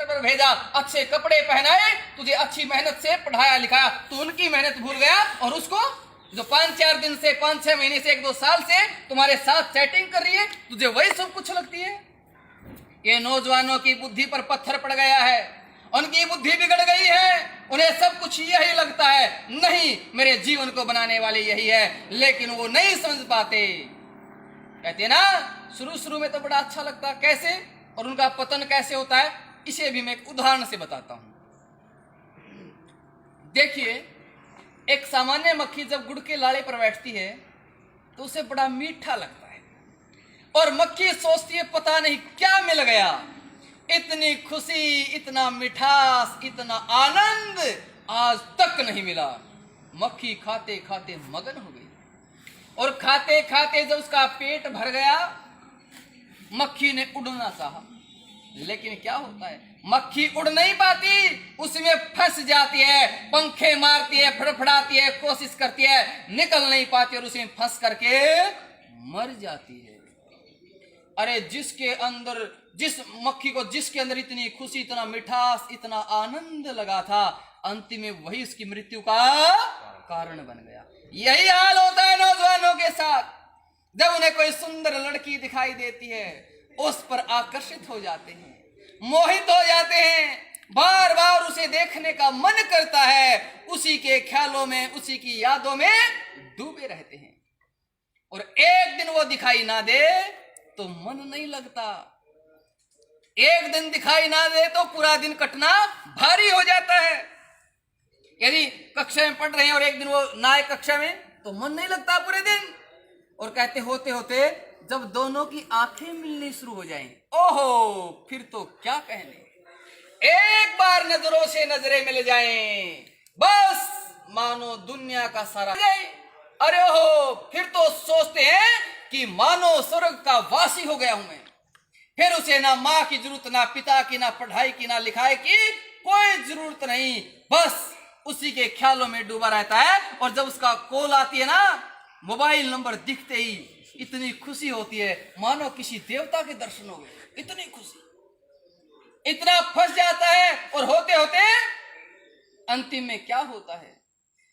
पर भेजा, अच्छे कपड़े पहनाए, तुझे अच्छी मेहनत से पढ़ाया लिखाया, तू उनकी मेहनत भूल गया और उसको जो 5-4 दिन से 5-6 महीने से 1-2 साल से तुम्हारे साथ चैटिंग कर रही है, तुझे वही सब कुछ लगती है। ये नौजवानों की बुद्धि पर पत्थर पड़ गया है, उनकी बुद्धि बिगड़ गई है, उन्हें सब कुछ यही लगता है, नहीं मेरे जीवन को बनाने वाले यही है, लेकिन वो नहीं समझ पाते। कहते ना शुरू शुरू में तो बड़ा अच्छा लगता, कैसे और उनका पतन कैसे होता है, इसे भी मैं एक उदाहरण से बताता हूं। देखिए, एक सामान्य मक्खी जब गुड़ के लाड़े पर बैठती है तो उसे बड़ा मीठा लगता है और मक्खी सोचती है पता नहीं क्या मिल गया, इतनी खुशी, इतना मिठास, इतना आनंद आज तक नहीं मिला। मक्खी खाते खाते मगन हो गई और खाते खाते जब उसका पेट भर गया, मक्खी ने उड़ना चाहा, लेकिन क्या होता है, मक्खी उड़ नहीं पाती, उसमें फंस जाती है, पंखे मारती है, फड़फड़ाती है, कोशिश करती है, निकल नहीं पाती और उसमें फंस करके मर जाती है। अरे जिस मक्खी को जिसके अंदर इतनी खुशी, इतना मिठास, इतना आनंद लगा था, अंतिम में वही उसकी मृत्यु का कारण बन गया। यही हाल होता है नौजवानों के साथ, जब उन्हें कोई सुंदर लड़की दिखाई देती है उस पर आकर्षित हो जाते हैं, मोहित हो जाते हैं, बार बार उसे देखने का मन करता है, उसी के ख्यालों में, उसी की यादों में डूबे रहते हैं और एक दिन वो दिखाई ना दे तो मन नहीं लगता, एक दिन दिखाई ना दे तो पूरा दिन कटना भारी हो जाता है। यदि कक्षा में पढ़ रहे हैं और एक दिन वो ना आए कक्षा में तो मन नहीं लगता पूरे दिन, और कहते होते होते जब दोनों की आंखें मिलनी शुरू हो जाएं, ओहो फिर तो क्या कहने, एक बार नजरों से नजरें मिल जाएं, बस मानो दुनिया का सारा जाए। अरे हो फिर तो सोचते हैं कि मानो स्वर्ग का वासी हो गया हूं मैं, फिर उसे ना माँ की जरूरत, ना पिता की, ना पढ़ाई की, ना लिखाई की, कोई जरूरत नहीं, बस उसी के ख्यालों में डूबा रहता है। और जब उसका कॉल आती है ना, मोबाइल नंबर दिखते ही इतनी खुशी होती है मानो किसी देवता के दर्शन हो गए, इतनी खुशी, इतना फंस जाता है और होते होते अंतिम में क्या होता है,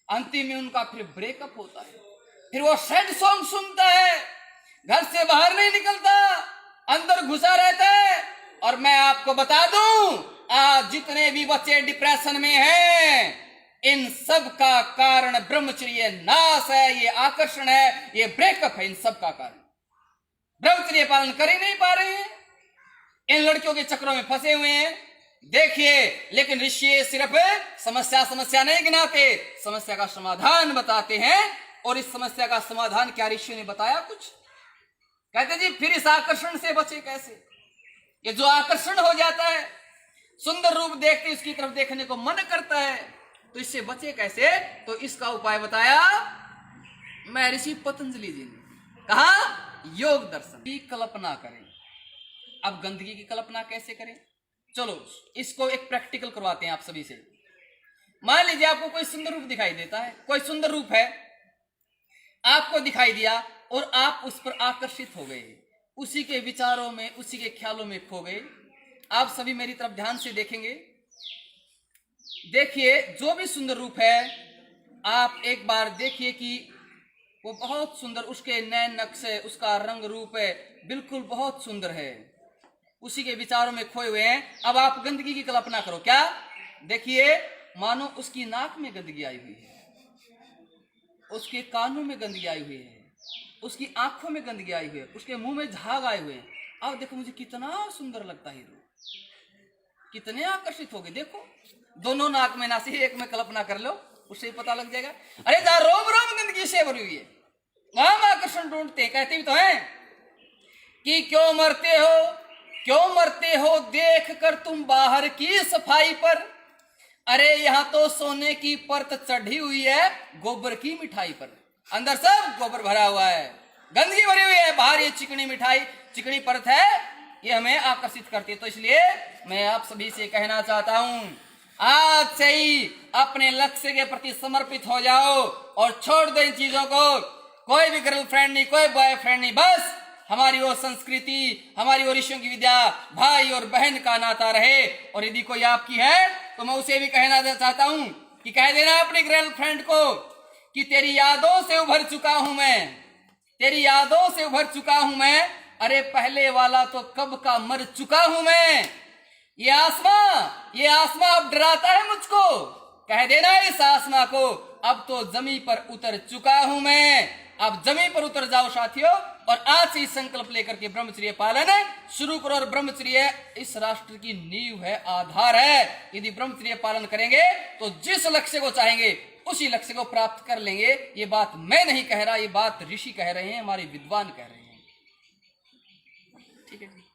अंतिम में उनका फिर ब्रेकअप होता है, फिर वो सैड सॉन्ग सुनता है, घर से बाहर नहीं निकलता, अंदर घुसा रहता है। और मैं आपको बता दूं, आज जितने भी बच्चे डिप्रेशन में हैं, इन सब का कारण ब्रह्मचर्य नाश है, ये आकर्षण है, ये ब्रेकअप है, इन सब का कारण ब्रह्मचर्य पालन कर ही नहीं पा रहे हैं, इन लड़कियों के चक्रों में फंसे हुए हैं। देखिए, लेकिन ऋषि सिर्फ समस्या नहीं गिनाते, समस्या का समाधान बताते हैं। और इस समस्या का समाधान क्या ऋषि ने बताया कुछ, कहते जी फिर इस आकर्षण से बचे कैसे, ये जो आकर्षण हो जाता है, सुंदर रूप देखते उसकी तरफ देखने को मन करता है, तो इससे बचे कैसे, तो इसका उपाय बताया महर्षि पतंजलि जी ने। कहा योग दर्शन की कल्पना करें। अब गंदगी की कल्पना कैसे करें, चलो इसको एक प्रैक्टिकल करवाते हैं आप सभी से। मान लीजिए आपको कोई सुंदर रूप दिखाई देता है, कोई सुंदर रूप है आपको दिखाई दिया और आप उस पर आकर्षित हो गए, उसी के विचारों में, उसी के ख्यालों में खो गए। आप सभी मेरी तरफ ध्यान से देखेंगे, देखिए जो भी सुंदर रूप है आप एक बार देखिए कि वो बहुत सुंदर, उसके नैन नक्शे, उसका रंग रूप है बिल्कुल बहुत सुंदर है, उसी के विचारों में खोए हुए हैं। अब आप गंदगी की कल्पना करो, क्या देखिए, मानो उसकी नाक में गंदगी आई हुई है, उसके कानों में गंदगी आई हुई है, उसकी आंखों में गंदगी आई हुई है, उसके मुंह में झाग आए हुए हैं। अब देखो मुझे कितना सुंदर लगता है, कितने आकर्षित हो गए। देखो दोनों नाक में नासी, एक में कल्पना कर लो, उससे ही पता लग जाएगा। अरे जहां रोम रोम गंदगी से भरी हुई है वहां आकर्षण ढूंढते हैं। कहते भी तो हैं कि क्यों मरते हो देख कर तुम बाहर की सफाई पर, अरे यहाँ तो सोने की परत चढ़ी हुई है गोबर की मिठाई पर, अंदर सब गोबर भरा हुआ है, गंदगी भरी हुई है, बाहर ये चिकनी मिठाई, चिकनी परत है, ये हमें आकर्षित करती है। तो इसलिए मैं आप सभी से कहना चाहता हूं, आज से ही अपने लक्ष्य के प्रति समर्पित हो जाओ और छोड़ दो इन चीजों को। कोई भी गर्लफ्रेंड नहीं, कोई बॉयफ्रेंड नहीं, बस हमारी और संस्कृति, हमारी और ऋषियों की विद्या भाई और बहन का नाता रहे। और यदि कोई आपकी है तो मैं उसे भी कहना चाहता हूं कि कह देना अपनी गर्लफ्रेंड को कि तेरी यादों से उभर चुका हूं मैं, तेरी यादों से उभर चुका हूं मैं, अरे पहले वाला तो कब का मर चुका हूं मैं। ये आसमां अब डराता है मुझको, कह देना इस आसमां को अब तो जमीन पर उतर चुका हूं मैं। अब जमीन पर उतर जाओ साथियों, और आज से संकल्प लेकर के ब्रह्मचर्य पालन शुरू करो। और ब्रह्मचर्य इस राष्ट्र की नींव है, आधार है। यदि ब्रह्मचर्य पालन करेंगे तो जिस लक्ष्य को चाहेंगे उसी लक्ष्य को प्राप्त कर लेंगे। ये बात मैं नहीं कह रहा, ये बात ऋषि कह रहे हैं, हमारे विद्वान कह रहे हैं। ठीक है।